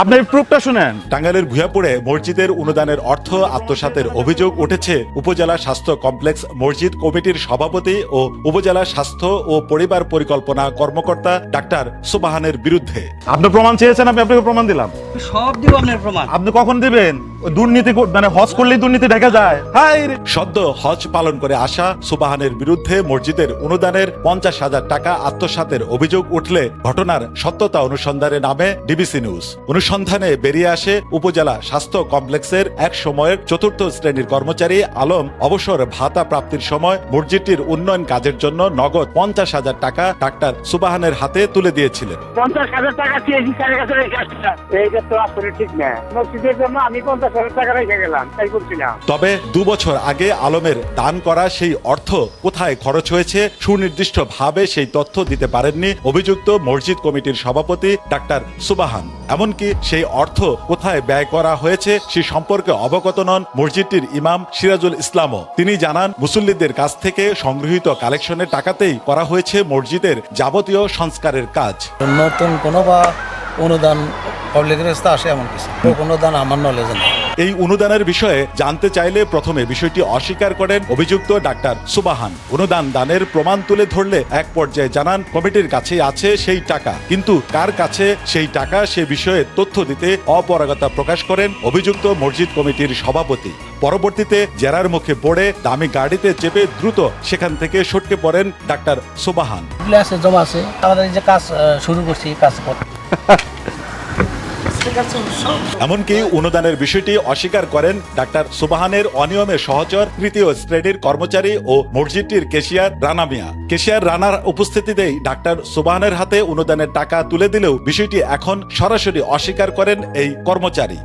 আপনি প্রুফটা শুনেন। টাঙ্গাইলের ভুয়াপুরে মসজিদের অনুদানের অর্থ আত্মসাতের অভিযোগ উঠেছে উপজেলা স্বাস্থ্য কমপ্লেক্স মসজিদ কমিটির সভাপতি ও উপজেলা স্বাস্থ্য ও পরিবার পরিকল্পনা কর্মকর্তা ডাক্তার সুবাহানের বিরুদ্ধে। আপনি প্রমাণ চেয়েছেন, আমি আপনাকে প্রমাণ দিলাম। সব দিব আপনার প্রমাণ। আপনি কখন দিবেন? দুর্নীতি মানে হজ করলেই দুর্নীতি ঢাকা যায়। সদ্য হজ পালন করে আসা সুবাহানের বিরুদ্ধে মসজিদের অনুদানের 50,000 টাকা আত্মসাতের অভিযোগ উঠলে ঘটনার সত্যতা অনুসন্ধানে নামে ডিবিসি নিউজ। অনুসন্ধানে বেরিয়ে আসে উপজেলা স্বাস্থ্য কমপ্লেক্সের এক সময়ের 4র্থ শ্রেণীর কর্মচারী আলম অবসর ভাতা প্রাপ্তির সময় মসজিদটির উন্নয়ন কাজের জন্য নগদ 50,000 টাকা ডাক্তার সুবাহানের হাতে তুলে দিয়েছিলেন। 50,000 টাকা চেয়েছি, স্যারের কাছে রেখে আসছিলাম। এইটা তো আসলে ঠিক না। মসজিদের জন্য আমি 50,000 টাকা রেখে গেলাম, তাই করছিলাম। তবে 2 বছর আগে আলমের দান করা সেই অর্থ কোথায় খরচ হয়েছে সুনির্দিষ্টভাবে সেই তথ্য দিতে পারেননি অভিযুক্ত মসজিদ কমিটির সভাপতি ডাক্তার সুবাহান। এমনকি সেই অর্থ কোথায় ব্যয় করা হয়েছে সে সম্পর্কে অবগত নন মসজিদটির ইমাম সিরাজুল ইসলামও। তিনি জানান, মুসল্লিদের কাছ থেকে সংগৃহীত কালেকশনের টাকাতেই করা হয়েছে মসজিদের যাবতীয় সংস্কারের কাজ। নতুন কোনো বা অনুদান পাবলিকের কাছে আসে এমন কিছু অনুদান আমার নলেজে নেই। এই অনুদানের বিষয়ে জানতে চাইলে প্রথমে বিষয়টি অস্বীকার করেন অভিযুক্ত ডাক্তার সুবাহান। অনুদান দানের প্রমাণ তুলে ধরলে এক পর্যায়ে জানান কমিটির কাছে আছে সেই টাকা, কিন্তু কার কাছে সেই টাকা সে বিষয়ে তথ্য দিতে অপারগতা প্রকাশ করেন অভিযুক্ত মসজিদ কমিটির সভাপতি। পরবর্তীতে জেরার মুখে পড়ে দামি গাড়িতে চেপে দ্রুত সেখান থেকে সটকে পড়েন ডাক্তার সুবাহান। জমা আছে আমাদের যে কাজ শুরু করছি কাজ এমনকি অনুদানের বিষয়টি অস্বীকার করেন ডাক্তার সুবাহানের অনিয়মের সহচর 3য় শ্রেণীর কর্মচারী ও মসজিদটির ক্যাশিয়ার রানা মিয়া। ক্যাশিয়ার রানার উপস্থিতিতেই ডাক্তার সুবাহানের হাতে অনুদানের টাকা তুলে দিলেও বিষয়টি এখন সরাসরি অস্বীকার করেন এই কর্মচারী।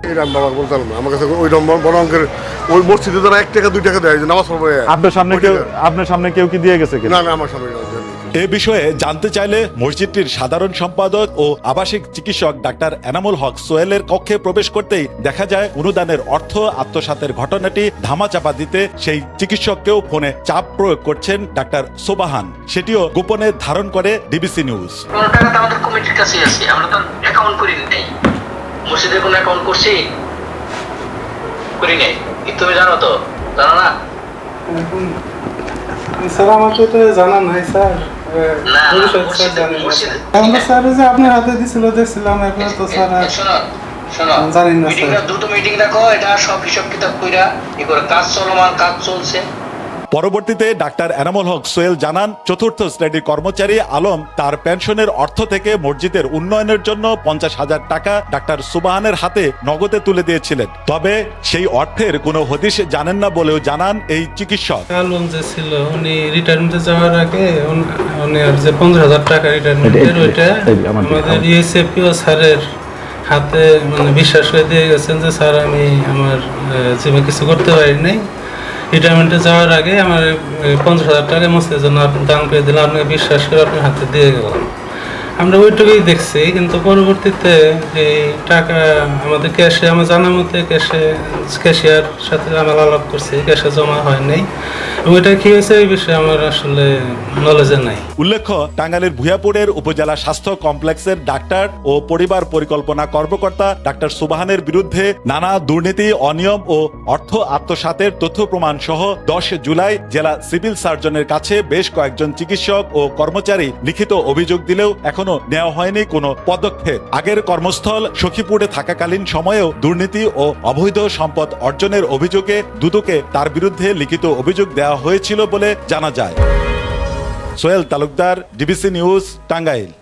আপনার সামনে কেউ কি দিয়ে গেছে? এ বিষয়ে জানতে চাইলে মসজিদটির সাধারণ সম্পাদক ও আবাসিক চিকিৎসক ডাক্তার এনামুল হক সোহেলের কক্ষে প্রবেশ করতেই দেখা যায় অনুদানের অর্থ আত্মসাতের ঘটনাটি ধামাচাপা দিতে সেই চিকিৎসককেও ফোনে চাপ প্রয়োগ করছেন ডাক্তার সুবাহান। সেটিও গোপনে ধারণ করে ডিবিসি নিউজ। আমাদের কমিটির কাছে আছে, আমরা তো অ্যাকাউন্ট করি নাই। মসজিদের কোনো অ্যাকাউন্ট করছি করি নাই, তুমি জানো তো? জানো না? স্যার আমাকে তো জানা নাই স্যার। আপনার হাতে দিছিল দেখছিলাম, এখন তো স্যার জানি না স্যার। দ্রুত মিটিং রাখো, এটা সব হিসাব কিতাব কইরা এই করে কাজ চলমান, কাজ চলছে। পরবর্তীতে ডাক্তার এনামুল হক সোহেল জানান, 4র্থ শ্রেণীর কর্মচারী আলম তার পেনশনের অর্থ থেকে মসজিদের উন্নয়নের জন্য 50,000 টাকা ডাক্তার সুবাহানের হাতে নগদে তুলে দিয়েছিলেন। তবে সেই অর্থের কোনো হদিশ জানেন না বলেও জানান এই চিকিৎসক। আলম যে ছিল, উনি রিটায়ারমেন্টে যাওয়ার আগে উনি আর যে 15,000 টাকা রিটায়ারমেন্টের ওইটা আমাদের ইউএসএফপিও স্যারের হাতে মানে বিশ্বাস করে দিয়ে গেছেন যে স্যার আমি আমার জীবনে কিছু করতে পারি নাই, রিটায়ারমেন্টে যাওয়ার আগে আমার 50,000 টাকা মসজিদের জন্য আপনি দান করে দিলাম, আপনাকে বিশ্বাস করে আপনার হাতে দিয়ে গেলাম। আমরা ওইটুকুই দেখছি, কিন্তু পরবর্তীতে এই টাকা আমাদের ক্যাশে, আমার জানার মতে ক্যাশিয়ার সাথে আমার আলাপ করছি, ক্যাশে জমা হয় নাই। ওইটা কি হয়েছে এই বিষয়ে আমার আসলে নলেজে নাই। উল্লেখ্য, টাঙ্গাইলের ভুয়াপুরের উপজেলা স্বাস্থ্য কমপ্লেক্সের ডাক্তার ও পরিবার পরিকল্পনা কর্মকর্তা ডাক্তার সুবাহানের বিরুদ্ধে নানা দুর্নীতি, অনিয়ম ও অর্থ আত্মসাতের তথ্য প্রমাণ সহ 10 জুলাই জেলা সিভিল সার্জনের কাছে বেশ কয়েকজন চিকিৎসক ও কর্মচারী লিখিত অভিযোগ দিলেও এখনো নেওয়া হয়নি কোনো পদক্ষেপ। আগের কর্মস্থল সখীপুরে থাকাকালীন সময়েও দুর্নীতি ও অবৈধ সম্পদ অর্জনের অভিযোগে দুদকে তার বিরুদ্ধে লিখিত অভিযোগ দেওয়া হয়েছিল বলে জানা যায়। Sohel Talukdar, DBC news, Tangail.